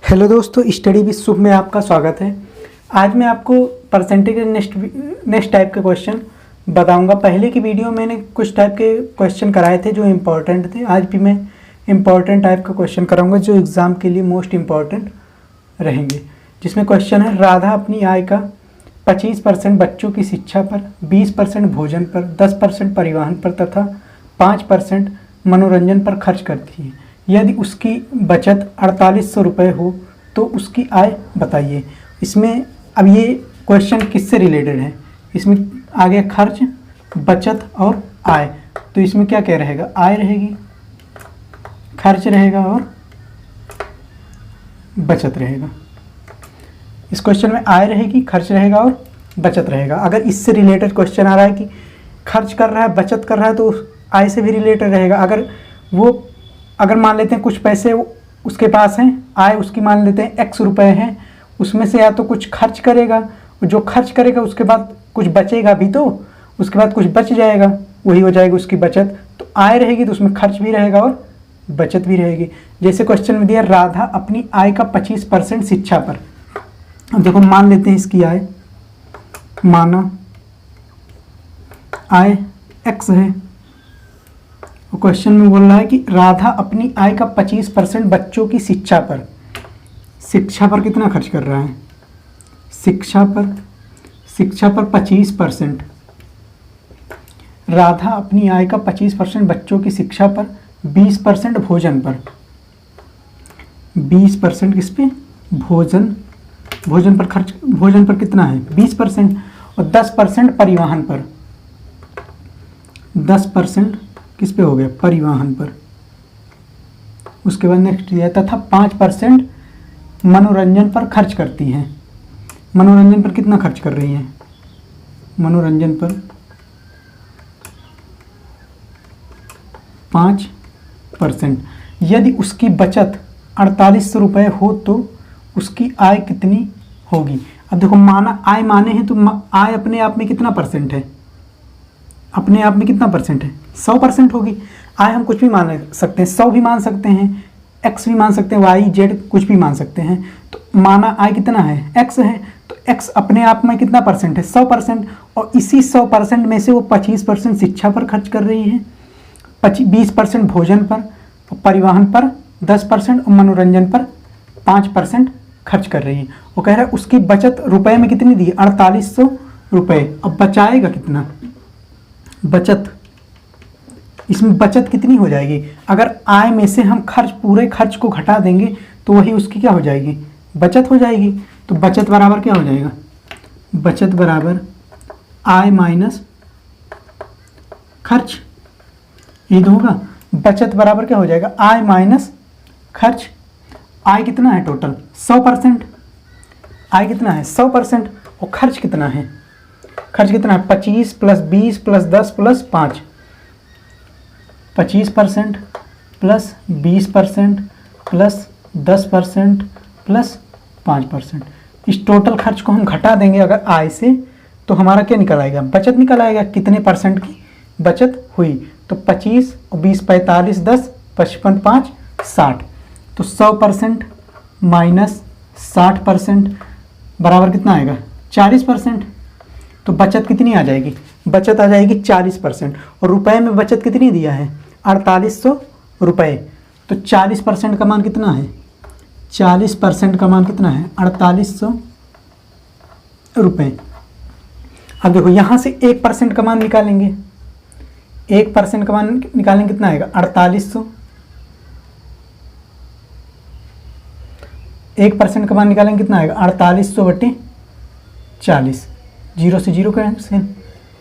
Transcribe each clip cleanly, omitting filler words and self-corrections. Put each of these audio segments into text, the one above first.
Hello दोस्तों, study with शुभ में आपका स्वागत है। आज मैं आपको परसेंटेज नेक्स्ट टाइप के क्वेश्चन बताऊंगा। पहले की वीडियो मैंने कुछ टाइप के क्वेश्चन कराए थे जो इम्पोर्टेंट थे। आज भी मैं इम्पोर्टेंट टाइप का क्वेश्चन कराऊंगा जो एग्ज़ाम के लिए मोस्ट इम्पॉर्टेंट रहेंगे। जिसमें क्वेश्चन है, राधा अपनी आय का 25% बच्चों की शिक्षा पर, 20% भोजन पर, 10% परिवहन पर तथा 5% मनोरंजन पर खर्च करती है। यदि उसकी बचत 4800 रुपये हो तो उसकी आय बताइए। इसमें अब ये क्वेश्चन किससे रिलेटेड है? इसमें आगे खर्च, बचत और आय। तो इसमें क्या क्या रहेगा? आय रहेगी, खर्च रहेगा और बचत रहेगा। इस क्वेश्चन में आय रहेगी, खर्च रहेगा और बचत रहेगा। अगर इससे रिलेटेड क्वेश्चन आ रहा है कि खर्च कर रहा है, बचत कर रहा है, तो आय से भी रिलेटेड रहेगा। अगर मान लेते हैं कुछ पैसे उसके पास हैं, आय उसकी मान लेते हैं x रुपए हैं, उसमें से या तो कुछ खर्च करेगा, जो खर्च करेगा उसके बाद कुछ बचेगा भी, तो उसके बाद कुछ बच जाएगा, वही हो जाएगी उसकी बचत। तो आय रहेगी तो उसमें खर्च भी रहेगा और बचत भी रहेगी। जैसे क्वेश्चन में दिया, राधा अपनी आय का 25% शिक्षा पर। अब देखो, मान लेते हैं इसकी आय, माना आय x है। क्वेश्चन में बोल रहा है कि राधा अपनी आय का 25% बच्चों की शिक्षा पर कितना खर्च कर रहा है? शिक्षा पर 25%। राधा अपनी आय का 25% बच्चों की शिक्षा पर, 20% भोजन पर। 20% किस पे? भोजन पर खर्च। भोजन पर कितना है? 20%। और 10% परिवहन पर। 10% किस पे हो गया? परिवहन पर। उसके बाद नेक्स्ट दिया, तथा 5% मनोरंजन पर खर्च करती हैं। मनोरंजन पर कितना खर्च कर रही हैं? मनोरंजन पर 5%। यदि उसकी बचत 4800 रुपये हो तो उसकी आय कितनी होगी? अब देखो, माना आय माने हैं तो आय अपने आप में कितना परसेंट है? अपने आप में कितना परसेंट है? 100% होगी। आय हम कुछ भी मान सकते हैं, 100 भी मान सकते हैं, x भी मान सकते हैं, y z कुछ भी मान सकते हैं। तो माना आय कितना है? x है, तो x अपने आप में कितना परसेंट है? 100%। और इसी 100% में से वो 25% शिक्षा पर खर्च कर रही है, 20% भोजन पर, परिवहन पर 10% और मनोरंजन पर 5% खर्च कर रही है। वो कह रहा है उसकी बचत रुपए में कितनी दी? 4800 रुपये। अब बचाएगा कितना? बचत, इसमें बचत कितनी हो जाएगी? अगर आय में से हम पूरे खर्च को घटा देंगे तो वही उसकी क्या हो जाएगी? बचत हो जाएगी। तो बचत बराबर क्या हो जाएगा? बचत बराबर आय माइनस खर्च। ये तो होगा। बचत बराबर क्या हो जाएगा? आय माइनस खर्च। आय कितना है टोटल? 100%। आय कितना है? 100%। और खर्च कितना है? खर्च कितना है? 25 plus 20 plus 10 plus 5। 25% plus 20% plus 10% plus 5%। इस टोटल खर्च को हम घटा देंगे अगर आय से, तो हमारा क्या निकल आएगा? बचत निकल आएगा। कितने परसेंट की बचत हुई? तो 25 और 20 45, 10 55 5 60। तो 100% माइनस 60% बराबर कितना आएगा? 40%। तो बचत कितनी आ जाएगी? बचत आ जाएगी 40%। और रुपए में बचत कितनी दिया है? 4800 रुपये। तो 40% का मान कितना है? 40% का मान कितना है? 4800 रुपये। अब देखो, यहाँ से 1% का मान निकालेंगे। 1% का मान निकालेंगे, कितना आएगा? 4800। 1% का मान निकालेंगे, कितना आएगा? 4800 बटे 40। 0 से 0 कैंसिल,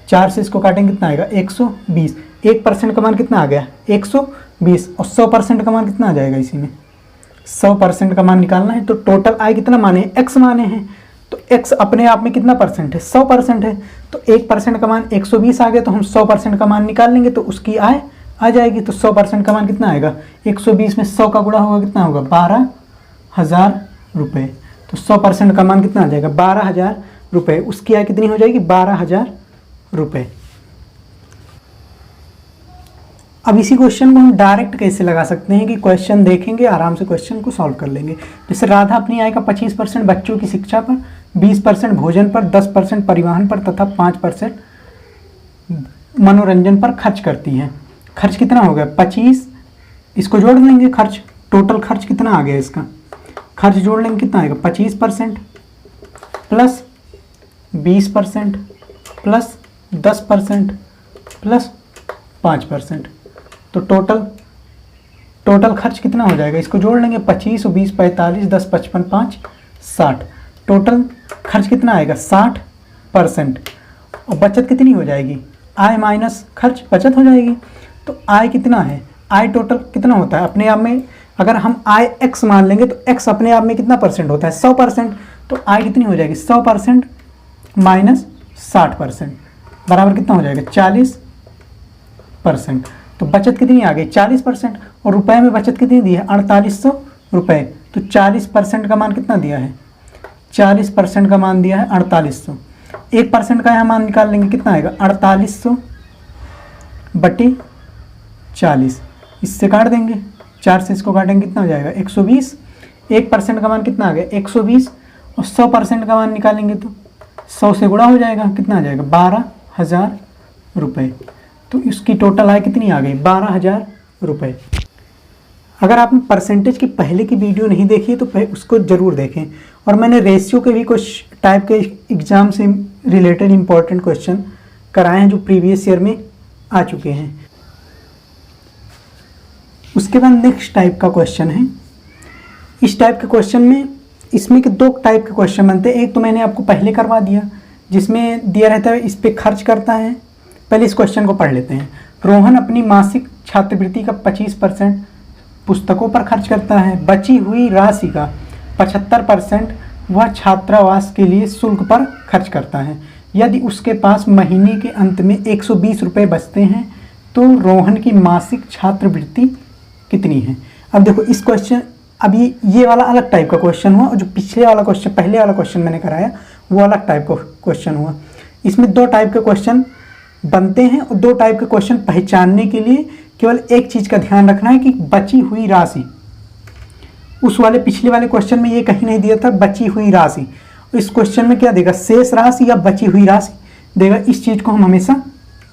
4 से इसको काटेंगे, कितना आएगा? 120। 1% का मान कितना आ गया? 120। और 100% का मान कितना आ जाएगा? इसी में 100% का मान निकालना है। तो टोटल आय कितना माने हैं? x माने हैं। तो x अपने आप में कितना परसेंट है? 100% है। तो 1% का मान 120 आ गया, तो हम 100% का मान निकाल लेंगे तो उसकी आय आ जाएगी। तो 100% का मान कितना आएगा? 120 में 100 का गुणा होगा, कितना होगा? 12,000 रुपये। तो 100% का मान कितना आ जाएगा? 12,000 रुपये। उसकी आय कितनी हो जाएगी? 12,000 रुपये। अब इसी क्वेश्चन को हम डायरेक्ट कैसे लगा सकते हैं कि क्वेश्चन देखेंगे, आराम से क्वेश्चन को सॉल्व कर लेंगे। जैसे राधा अपनी आय का 25% बच्चों की शिक्षा पर, 20% भोजन पर, 10% परिवहन पर तथा 5% मनोरंजन पर खर्च करती है। खर्च कितना हो गया? 25, इसको जोड़ लेंगे खर्च, टोटल खर्च कितना आ गया इसका, खर्च जोड़ लेंगे कितना आएगा? 25% प्लस 20% प्लस 10% प्लस 5%, तो टोटल खर्च कितना हो जाएगा? इसको जोड़ लेंगे, 25 और 20 45, 10 55 5 60, टोटल खर्च कितना आएगा? 60%। और बचत कितनी हो जाएगी? आय माइनस खर्च, बचत हो जाएगी। तो आय कितना है? आय टोटल कितना होता है अपने आप में? अगर हम आय x मान लेंगे तो x अपने आप में कितना परसेंट होता है? 100%। तो आय कितनी हो जाएगी? 100% माइनस 60% बराबर कितना हो जाएगा? 40%। तो बचत कितनी आ गई? 40%। और रुपए में बचत कितनी दी है? 4800 रुपये। तो 40% का मान कितना दिया है? 40% का मान दिया है 4800। 1% का यहाँ मान निकाल लेंगे, कितना आएगा? 4800 बटे 40, इससे काट देंगे, 4 से इसको काटेंगे, कितना हो जाएगा? 120। 1% का मान कितना आ गया? 120। और 100% का मान निकालेंगे तो 100 से गुणा हो जाएगा, कितना आ जाएगा? 12,000 रुपये। तो इसकी टोटल आय कितनी आ गई? 12,000 रुपये। अगर आपने परसेंटेज की पहले की वीडियो नहीं देखी तो उसको ज़रूर देखें। और मैंने रेशियो के भी कुछ टाइप के एग्ज़ाम से रिलेटेड इम्पोर्टेंट क्वेश्चन कराए हैं जो प्रीवियस ईयर में आ चुके हैं। उसके बाद नेक्स्ट टाइप का क्वेश्चन है। इस टाइप के क्वेश्चन में इसमें के 2 टाइप के क्वेश्चन बनते हैं। एक तो मैंने आपको पहले करवा दिया, जिसमें दिया रहता है इस पे खर्च करता है। पहले इस क्वेश्चन को पढ़ लेते हैं। रोहन अपनी मासिक छात्रवृत्ति का 25% पुस्तकों पर खर्च करता है। बची हुई राशि का 75% वह छात्रावास के लिए शुल्क पर खर्च करता है। यदि उसके पास महीने के अंत में 120 रुपये बचते हैं तो रोहन की मासिक छात्रवृत्ति कितनी है? अब देखो इस क्वेश्चन, अभी ये वाला अलग टाइप का क्वेश्चन हुआ और जो पिछले वाला क्वेश्चन, पहले वाला क्वेश्चन मैंने कराया वो अलग टाइप का क्वेश्चन हुआ। इसमें 2 टाइप के क्वेश्चन बनते हैं और 2 टाइप के क्वेश्चन पहचानने के लिए केवल एक चीज़ का ध्यान रखना है कि बची हुई राशि, उस वाले पिछले वाले क्वेश्चन में ये कहीं नहीं दिया था बची हुई राशि। इस क्वेश्चन में क्या देगा? शेष राशि या बची हुई राशि देगा। इस चीज़ को हम हमेशा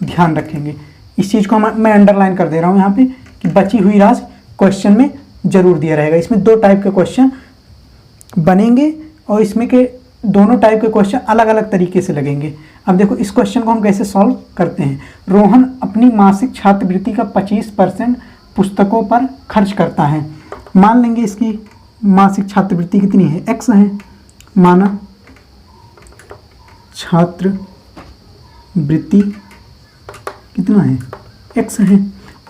ध्यान रखेंगे। इस चीज़ को मैं अंडरलाइन कर दे रहा हूँ यहाँ पे कि बची हुई राशि क्वेश्चन में जरूर दिया रहेगा। इसमें 2 टाइप के क्वेश्चन बनेंगे और इसमें के दोनों टाइप के क्वेश्चन अलग अलग तरीके से लगेंगे। अब देखो इस क्वेश्चन को हम कैसे सॉल्व करते हैं। रोहन अपनी मासिक छात्रवृत्ति का 25% पुस्तकों पर खर्च करता है। मान लेंगे इसकी मासिक छात्रवृत्ति कितनी है? x है। माना छात्रवृत्ति कितना है? x है।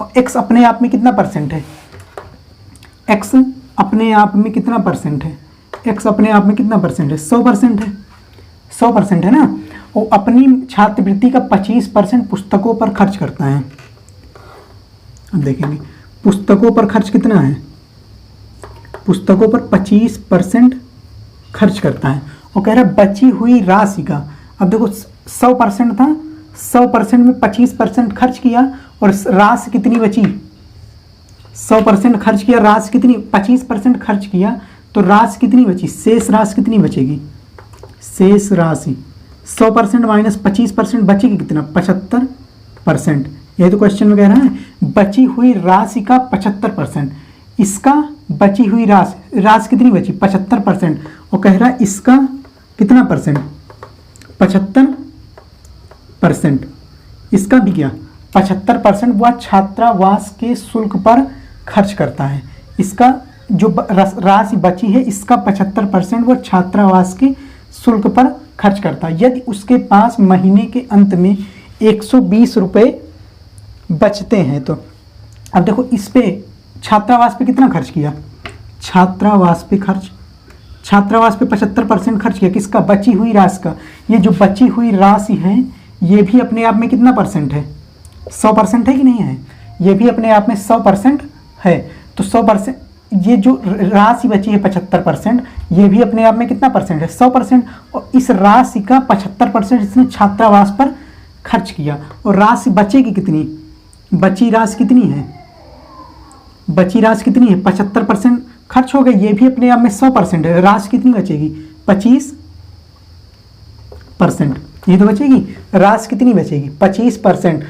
और x अपने आप में कितना परसेंट है? x अपने आप में कितना परसेंट है? x अपने आप में कितना परसेंट है? 100% है। 100% है ना। वो अपनी छात्रवृत्ति का 25% पुस्तकों पर खर्च करता है। अब देखेंगे पुस्तकों पर खर्च कितना है। पुस्तकों पर 25% खर्च करता है और कह रहा है बची हुई राशि का। अब देखो 100% था, 100% में 25% खर्च किया और राशि कितनी बची? 100% खर्च किया, राशि कितनी? 25% खर्च किया तो राशि कितनी बची? शेष राशि कितनी बचेगी? शेष राशि 100% माइनस 25% बचेगी कितना? 75%। यही तो क्वेश्चन में कह रहा है बची हुई राशि का 75%। इसका बची हुई राशि कितनी बची? 75%। और कह रहा है इसका कितना परसेंट? 75%। इसका भी क्या? 75% वह छात्रावास के शुल्क पर खर्च करता है। इसका जो राशि बची है इसका 75% वह छात्रावास के शुल्क पर खर्च करता है। यदि उसके पास महीने के अंत में 120 रुपये बचते हैं तो अब देखो इस पे छात्रावास पे कितना खर्च किया? छात्रावास पे 75% खर्च किया। किसका? बची हुई राशि का। ये जो बची हुई राशि है ये भी अपने आप में कितना परसेंट है? 100% है कि नहीं है? ये भी अपने आप में 100% है। तो 100% ये जो राशि बची है 75%, ये भी अपने आप में कितना परसेंट है? 100%। और इस राशि का 75% इसने छात्रावास पर खर्च किया और राशि बचेगी कितनी? बची राशि कितनी है, बची राशि कितनी है, 75% खर्च हो गई, ये भी अपने आप में 100% है। राशि कितनी बचेगी, 25%, ये तो बचेगी। राशि कितनी बचेगी, 25%।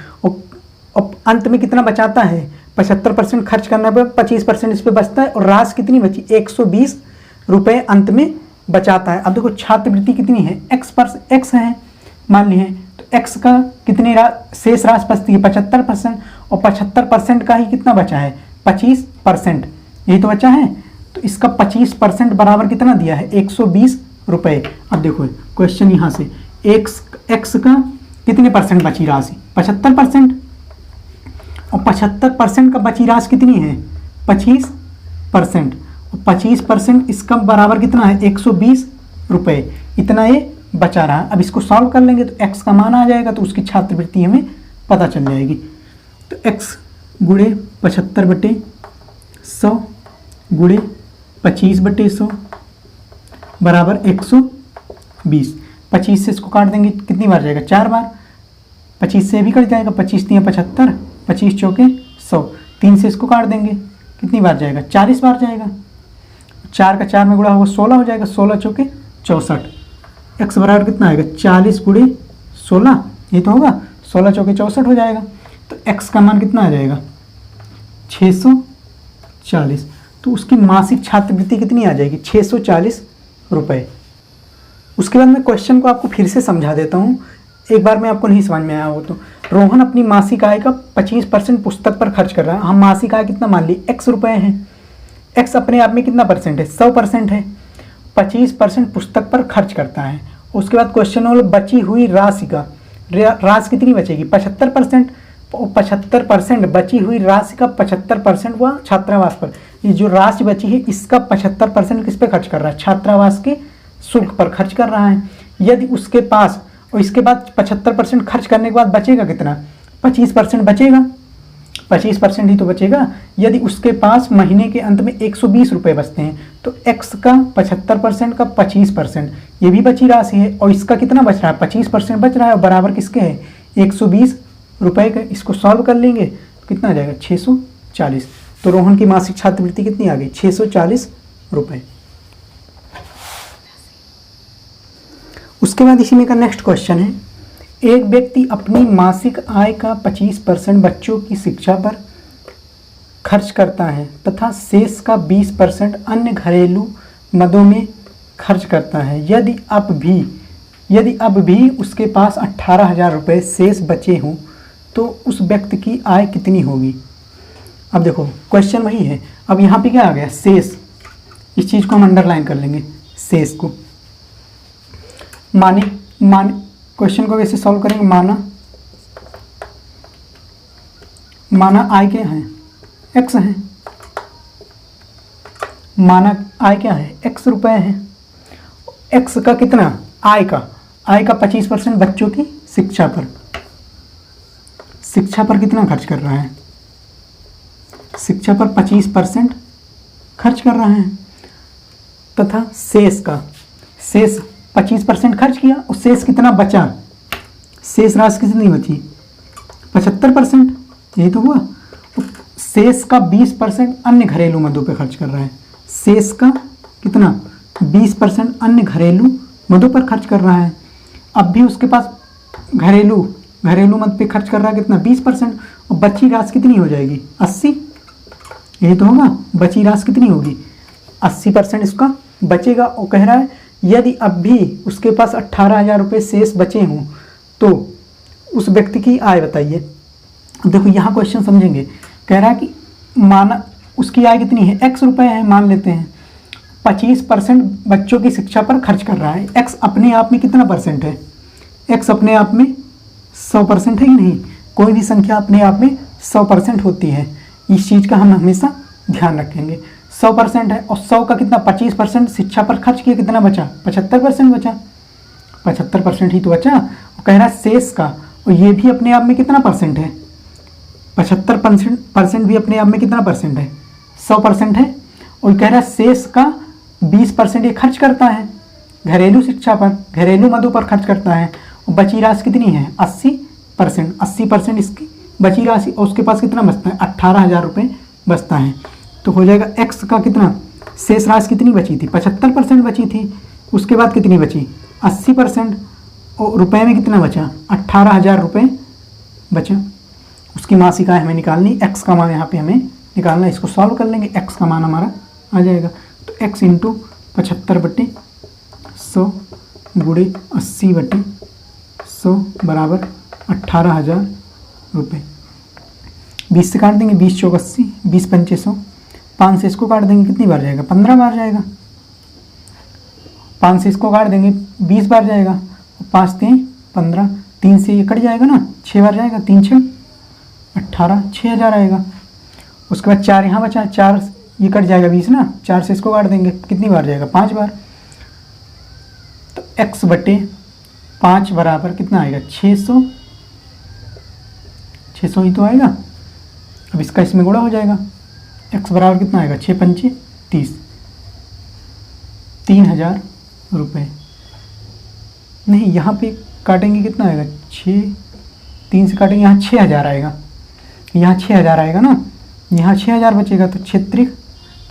और अंत में कितना बचाता है, 75% खर्च करने पर 25% इस पर बचता है, और राशि कितनी बची, 120 रुपये अंत में बचाता है। अब देखो छात्रवृत्ति कितनी है, एक्स है मान ली है, तो एक्स का कितनी शेष राशि बचती है, 75%, और 75% का ही कितना बचा है, 25%, यही तो बचा है। तो इसका 25% बराबर कितना दिया है, 120 रुपये। अब देखो क्वेश्चन यहाँ से, एक्स का कितने परसेंट बची राशि, 75%, और 75% का बची राशि कितनी है, 25%, और 25% इसका बराबर कितना है, 120 रुपये, इतना ये बचा रहा है। अब इसको सॉल्व कर लेंगे तो x का मान आ जाएगा, तो उसकी छात्रवृत्ति हमें पता चल जाएगी। तो x गुणे 75/100 गुणे 25/100 बराबर 120। 25 से इसको काट देंगे, कितनी बार जाएगा, 4 बार। 25 से भी कट जाएगा, 25 × 75, 25 चौके 100। 3 से इसको काट देंगे, कितनी बार जाएगा, 40 बार जाएगा। 4 का 4 में गुणा होगा 16 हो जाएगा, 16 चौके 64। x बराबर कितना आएगा, 40 × 16, ये तो होगा, 16 चौके 64 हो जाएगा। तो x का मान कितना आ जाएगा, 640। तो उसकी मासिक छात्रवृत्ति कितनी आ जाएगी, 640 रुपये। उसके बाद मैं क्वेश्चन को आपको फिर से समझा देता हूँ, एक बार में आपको नहीं समझ में आया हो तो। रोहन अपनी मासिक आय का 25% पुस्तक पर खर्च कर रहा है। हम मासिक आय कितना मान ली, x रुपये है। x अपने आप में कितना परसेंट है, 100% है। 25% पुस्तक पर खर्च करता है। उसके बाद क्वेश्चन हो बची हुई राशि का, राशि कितनी बचेगी, 75%। 75% बची हुई राशि का 75% वह छात्रावास पर, ये जो राशि बची है इसका 75% किस पे खर्च कर रहा है, छात्रावास के शुल्क पर खर्च कर रहा है। यदि उसके पास, और इसके बाद 75% खर्च करने के बाद बचेगा कितना, 25% बचेगा, 25% ही तो बचेगा। यदि उसके पास महीने के अंत में 120 रुपये बचते हैं, तो x का 75% का 25%, ये भी बची राशि है, और इसका कितना बच रहा है, 25% बच रहा है, और बराबर किसके है, 120 रुपये का। इसको सॉल्व कर लेंगे तो कितना आ जाएगा, 640। तो रोहन की मासिक छात्रवृत्ति कितनी आ गई, 640 रुपये। उसके बाद इसी में का नेक्स्ट क्वेश्चन है, एक व्यक्ति अपनी मासिक आय का 25% बच्चों की शिक्षा पर खर्च करता है तथा शेष का 20% अन्य घरेलू मदों में खर्च करता है। यदि अब भी उसके पास 18,000 रुपये शेष बचे हों तो उस व्यक्ति की आय कितनी होगी। अब देखो क्वेश्चन वही है, अब यहाँ पे क्या आ गया, शेष। इस चीज़ को हम अंडरलाइन कर लेंगे, शेष को। माने क्वेश्चन को वैसे सॉल्व करेंगे, माना आय क्या है, x है। माना आय क्या है, x रुपये है। x का कितना, आय का 25% बच्चों की शिक्षा पर कितना खर्च कर रहा है, शिक्षा पर 25% खर्च कर रहा है, तथा शेष 25% खर्च किया और शेष कितना बचा, शेष राशि कितनी बची, 75%, यही तो हुआ। शेष का 20% अन्य घरेलू मदों पे खर्च कर रहा है। शेष का कितना, 20% अन्य घरेलू मदों पर खर्च कर रहा है। अब भी उसके पास घरेलू मद पे खर्च कर रहा है कितना, 20%, और बची राशि कितनी हो जाएगी, 80, यही तो होगा। बची राशि कितनी होगी, 80% इसका बचेगा। और कह रहा है यदि अब भी उसके पास 18,000 रुपये शेष बचे हों तो उस व्यक्ति की आय बताइए। देखो यहाँ क्वेश्चन समझेंगे, कह रहा है कि माना उसकी आय कितनी है, x रुपये है मान लेते हैं। 25% बच्चों की शिक्षा पर खर्च कर रहा है। x अपने आप में कितना परसेंट है, x अपने आप में 100% है कि नहीं, कोई भी संख्या अपने आप में 100% होती है। इस चीज़ का हम हमेशा ध्यान रखेंगे। 100% है, और 100 का कितना, 25% शिक्षा पर खर्च किया, कितना बचा, 75% बचा, 75% ही तो बचा। और कह रहा है शेष का, और ये भी अपने आप में कितना परसेंट है, 75% भी अपने आप में कितना परसेंट है, 100% है। और कह रहा है शेष का 20% ये खर्च करता है घरेलू शिक्षा पर, घरेलू मदों पर खर्च करता है। और बची राशि कितनी है, 80%। 80% इसकी बची राशि और उसके पास कितना बचता है 18,000 रुपये बचता है। तो हो जाएगा x का कितना शेष राशि कितनी बची थी 75% बची थी, उसके बाद कितनी बची 80% और रुपए में कितना बचा 18,000 रुपये बचा। उसकी मासिक आय हमें निकालनी, x का मान यहाँ पे हमें निकालना, इसको सॉल्व कर लेंगे, x का मान हमारा आ जाएगा। तो x इंटू 75/100 गुणे 80/100 बराबर 18,000 रुपये। 20 से काट देंगे, 20 चौक 80, 20 पंचे 100, 5 से इसको काट देंगे कितनी बार जाएगा 15 बार जाएगा, 5 से इसको काट देंगे 20 बार जाएगा, 5 3 15, 3 से ये कट जाएगा ना 6 बार जाएगा, 3 6 18, 6,000 आएगा। उसके बाद 4 यहाँ बचा, 4 ये कट जाएगा 20 ना, 4 से इसको काट देंगे कितनी बार जाएगा 5 बार। तो x/5 बराबर कितना आएगा 600, 600 ही तो आएगा। अब इसका इसमें गुणा हो जाएगा, x बराबर कितना आएगा 6 पंचे 30, 3,000 रुपये। नहीं यहाँ पे काटेंगे कितना आएगा 6, 3 से काटेंगे यहाँ 6,000 आएगा, यहाँ 6,000 आएगा ना, यहाँ 6,000 बचेगा तो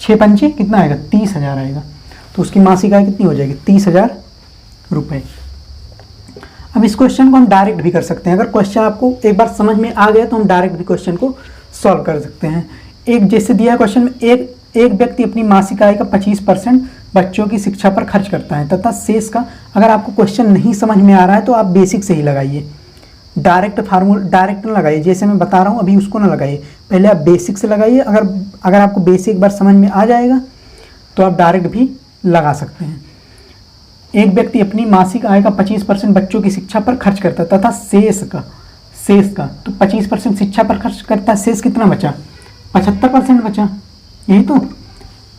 6 पंचे कितना आएगा 30,000 आएगा। तो उसकी मासिक आय कितनी हो जाएगी 30,000 रुपये। अब इस क्वेश्चन को हम डायरेक्ट भी कर सकते हैं, अगर क्वेश्चन आपको एक बार समझ में आ गया तो हम डायरेक्ट भी क्वेश्चन को सॉल्व कर सकते हैं। एक जैसे दिया है क्वेश्चन में, एक व्यक्ति अपनी मासिक आय का 25% बच्चों की शिक्षा पर खर्च करता है तथा शेष का, अगर आपको क्वेश्चन नहीं समझ में आ रहा है तो आप बेसिक से ही लगाइए, डायरेक्ट न लगाइए, जैसे मैं बता रहा हूँ अभी उसको ना लगाइए, पहले आप बेसिक से लगाइए। अगर आपको बेसिक बार समझ में आ जाएगा तो आप डायरेक्ट भी लगा सकते हैं। एक व्यक्ति अपनी मासिक आय का 25% बच्चों की शिक्षा पर खर्च करता है तथा शेष का तो 25% शिक्षा पर खर्च करता है, शेष कितना बचा 75% बचा, यही तो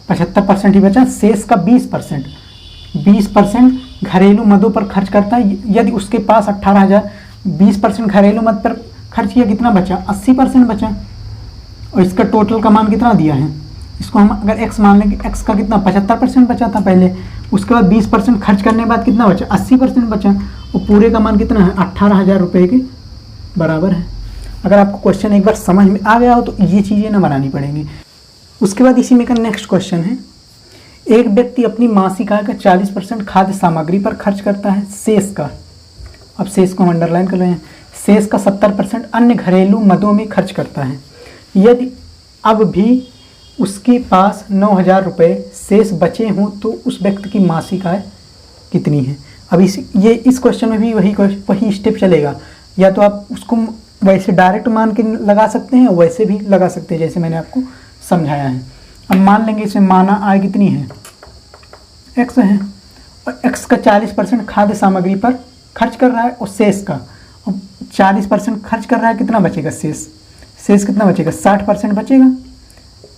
75% ही बचा। शेष का 20% घरेलू मदों पर खर्च करता है, यदि उसके पास 18,000, 20% घरेलू मद पर खर्च किया कितना बचा 80% बचा। और इसका टोटल का मान कितना दिया है, इसको हम अगर x मान लेंगे, x का कितना 75% बचा था पहले, उसके बाद 20% खर्च करने के बाद कितना बचा 80% बचा, और पूरे का मान कितना है 18,000 रुपये के बराबर है। अगर आपको क्वेश्चन एक बार समझ में आ गया हो तो ये चीज़ें ना बनानी पड़ेंगी। उसके बाद इसी में का नेक्स्ट क्वेश्चन है, एक व्यक्ति अपनी मासिक आय का 40% खाद्य सामग्री पर खर्च करता है, शेष का, अब शेष को हम अंडरलाइन कर रहे हैं, शेष का 70% अन्य घरेलू मदों में खर्च करता है। यदि अब भी उसके पास 9,000 रुपये शेष बचे हों तो उस व्यक्ति की मासिक आय कितनी है। अब इस क्वेश्चन में भी वही स्टेप चलेगा, या तो आप उसको वैसे डायरेक्ट मान के लगा सकते हैं, वैसे भी लगा सकते हैं जैसे मैंने आपको समझाया है। अब मान लेंगे इसमें माना आय कितनी है x है, और x का 40% खाद्य सामग्री पर खर्च कर रहा है, और शेष का 40% खर्च कर रहा है, कितना बचेगा शेष कितना बचेगा 60% बचेगा।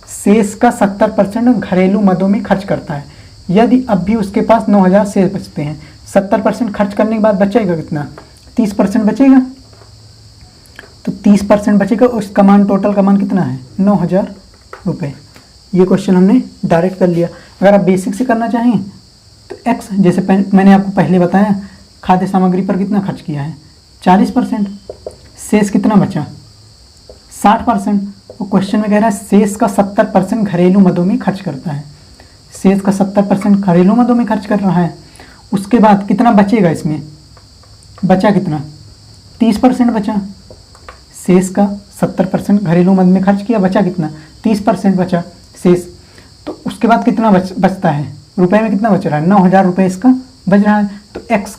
शेष का 70% घरेलू मदों में खर्च करता है। यदि अब भी उसके पास 9,000 शेष बचते हैं, 70% खर्च करने के बाद बचेगा कितना 30% बचेगा, तो 30% बचेगा, उसका मान टोटल का मान कितना है 9,000 रुपये। ये क्वेश्चन हमने डायरेक्ट कर लिया। अगर आप बेसिक से करना चाहें तो x, जैसे मैंने आपको पहले बताया, खाद्य सामग्री पर कितना खर्च किया है 40%, शेष कितना बचा 60%, और क्वेश्चन में कह रहा है शेष का 70% घरेलू मदों में खर्च करता है, शेष का 70% घरेलू मदों में खर्च कर रहा है। उसके बाद कितना बचेगा, इसमें बचा कितना 30% बचा, शेष का 70% घरेलू मद में खर्च किया, बचा कितना 30% बचा शेष। तो उसके बाद कितना बचता है रुपए में, कितना बच रहा है 9,000 रुपये इसका बच रहा है। तो x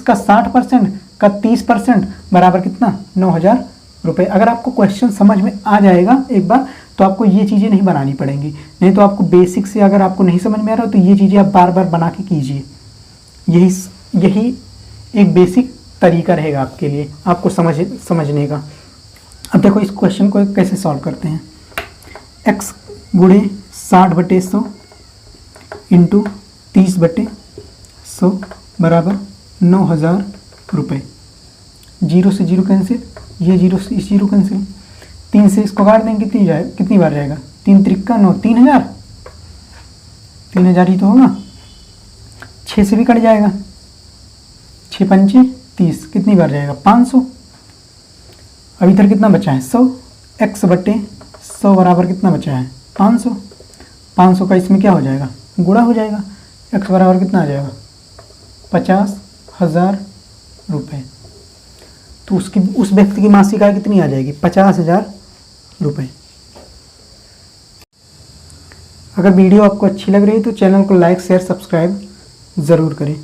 का 60% का 30% बराबर कितना 9,000 रुपये। अगर आपको क्वेश्चन समझ में आ जाएगा एक बार तो आपको ये चीज़ें नहीं बनानी पड़ेंगी, नहीं तो आपको बेसिक से अगर आपको नहीं समझ में आ रहा हो तो ये चीज़ें आप बार बार बना के कीजिए। यही एक बेसिक तरीका रहेगा आपके लिए, आपको समझने का। अब देखो इस क्वेश्चन को कैसे सॉल्व करते हैं। x गुणे 60/100 इंटू 30/100 बराबर 9,000 रुपये। 0 से 0 कैंसिल, ये 0 से इस 0 कैंसिल, 3 से इसको काट देंगे कितनी बार जाएगा 3 त्रिक्का 9, 3,000 ही तो होगा। 6 से भी कट जाएगा, 6 पंचे 30, कितनी बार जाएगा 500। अब इधर कितना बचा है 100, x बटे 100 बराबर कितना बचा है 500। 500 का इसमें क्या हो जाएगा गुणा हो जाएगा, x बराबर कितना आ जाएगा 50,000 रुपये। तो उसकी उस व्यक्ति की मासिक आय कितनी आ जाएगी 50,000 रुपये। अगर वीडियो आपको अच्छी लग रही है तो चैनल को लाइक शेयर सब्सक्राइब ज़रूर करें।